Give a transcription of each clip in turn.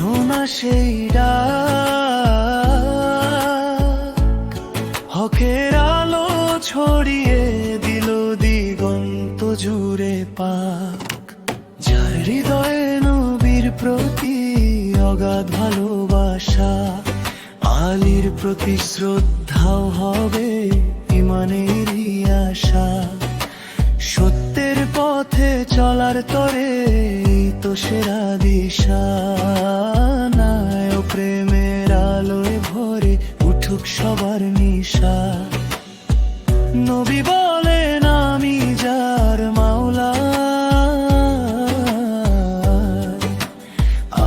শোনা সেই ডাক, হকের আলো ছড়িয়ে দিল দিগন্ত জুড়ে পাক। যার হৃদয়ে নবীর প্রতি অগাধ ভালোবাসা, আলীর প্রতি শ্রদ্ধাও হবে ইমানেরই আশা। সত্যের পথে চলার তরে তো সেরা দিশা, নায় ও প্রেমের আলোয় ভরে উঠুক সবার নিশা। নবী বলেন আমি যার মাওলা,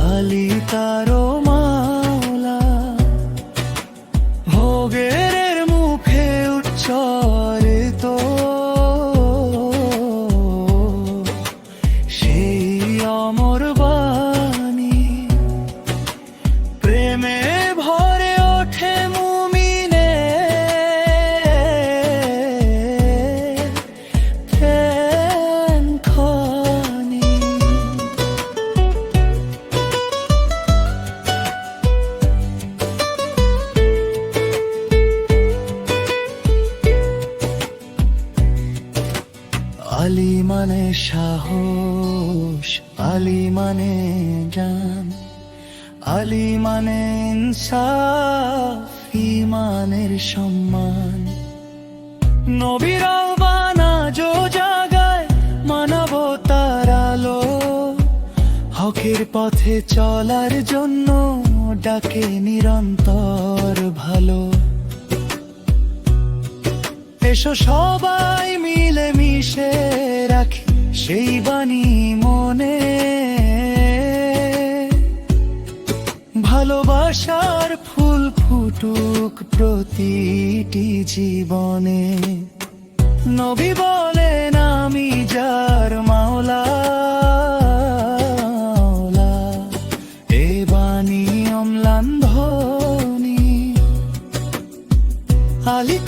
আলী তারও মাওলা। ভোগের মুখে উচ্চারিত সেই অমর বাণী, প্রেমে ভরে ওঠে মুমিনে খানি। আলী মানে সাহস, আলী মানে জ্ঞান, আলী মানে ইনসাফ, ঈমানের সম্মান। নবীর আহ্বান আজও জাগায় মানবতার আলো, হকের পথে চলার জন্য ডাকে নিরন্তর ভালো। এসো সবাই মিলে মিশে রাখি সেই বাণী মনে, ভালোবাসার ফুল ফুটুক প্রতিটি জীবনে। নবী বলেন আমি যার মাওলা, এ বাণী অম্লান ধ্বনি, আলী